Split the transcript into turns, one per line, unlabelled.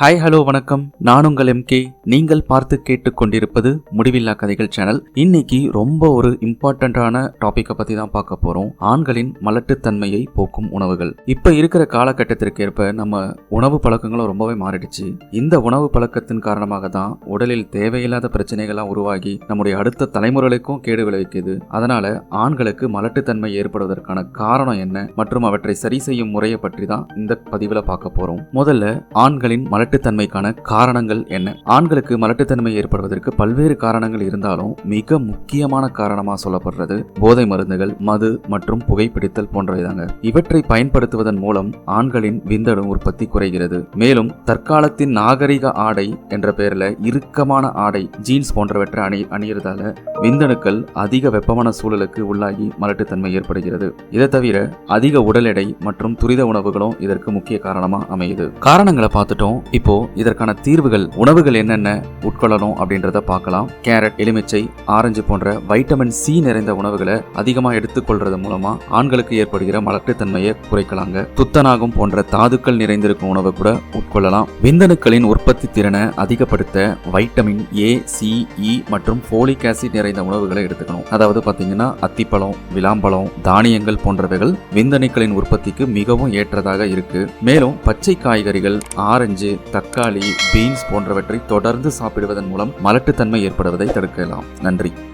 Hi hello வணக்கம். நான் உங்கள் எம்கே. நீங்கள் பார்த்து கேட்டுக்கொண்டிருப்பது முடிவில்லா கதைகள் சேனல். இன்னைக்கு ரொம்ப ஒரு இம்பார்ட்டன்டான டாபிக்கை பத்தி தான் பார்க்க போறோம். ஆண்களின் மலட்டுத்தன்மையை போக்கும் உணவுகள். இப்ப இருக்கிற காலகட்டத்திற்கு ஏற்ப நம்ம உணவு பழக்கங்களும் ரொம்பவே மாறிடுச்சு. இந்த உணவு பழக்கத்தின் காரணமாக தான் உடலில் தேவையில்லாத பிரச்சனைகள்லாம் உருவாகி நம்முடைய அடுத்த தலைமுறைகளுக்கும் கேடு விளைவிக்குது. அதனால ஆண்களுக்கு மலட்டுத்தன்மை ஏற்படுவதற்கான காரணம் என்ன மற்றும் அவற்றை சரி செய்யும் முறையை பற்றி தான் இந்த பதிவுல பார்க்க போறோம். முதல்ல ஆண்களின் மலட்டுத்தன்மைக்கான காரணங்கள் என்ன? ஆண்களுக்கு மலட்டுத்தன்மை ஏற்படுவதற்கு பல்வேறு காரணங்கள் இருந்தாலும் மிக முக்கியமான காரணமா சொல்லப்படுறது போதை மருந்துகள், மது மற்றும் புகைப்பிடித்தல் போன்றவைதாங்க. இவற்றை பயன்படுத்துவதன் மூலம் ஆண்களின் விந்தணு உற்பத்தி குறைகிறது. மேலும் தற்காலத்தின் நாகரிக ஆடை என்ற பெயர்ல இறுக்கமான ஆடை, ஜீன்ஸ் போன்றவற்றை அணியறதால விந்தணுக்கள் அதிக வெப்பமான சூழலுக்கு உள்ளாகி மலட்டுத்தன்மை ஏற்படுகிறது. இதை தவிர அதிக உடல் எடை மற்றும் துரித உணவுகளும் இதற்கு முக்கிய காரணமா அமையுது. காரணங்களை பார்த்துட்டோம். இப்போ இதற்கான தீர்வுகள், உணவுகள் என்னென்ன உட்கொள்ளணும் அப்படின்றத பார்க்கலாம். கேரட், எலுமிச்சை, ஆரஞ்சு போன்ற வைட்டமின் சி நிறைந்த உணவுகளை அதிகமா எடுத்துக்கொள்றது மூலமா ஆண்களுக்கு ஏற்படுகிற மலட்டுத்தன்மையை குறைக்கலாங்க. துத்தநாகம் போன்ற தாதுக்கள் நிறைந்திருக்கும் உணவை கூட உட்கொள்ளலாம். விந்தணுக்களின் உற்பத்தி திறனை அதிகப்படுத்த வைட்டமின் ஏ, சி, இ மற்றும் ஃபோலிக் ஆசிட் நிறைந்த உணவுகளை எடுத்துக்கணும். அதாவது பாத்தீங்கன்னா அத்திப்பழம், விளாம்பழம், தானியங்கள் போன்றவைகள் விந்தணுக்களின் உற்பத்திக்கு மிகவும் ஏற்றதாக இருக்கு. மேலும் பச்சை காய்கறிகள், ஆரஞ்சு, தக்காளி, பீன்ஸ் போன்றவற்றை தொடர்ந்து சாப்பிடுவதன் மூலம் மலட்டுத்தன்மை ஏற்படுவதை தடுக்கலாம். நன்றி.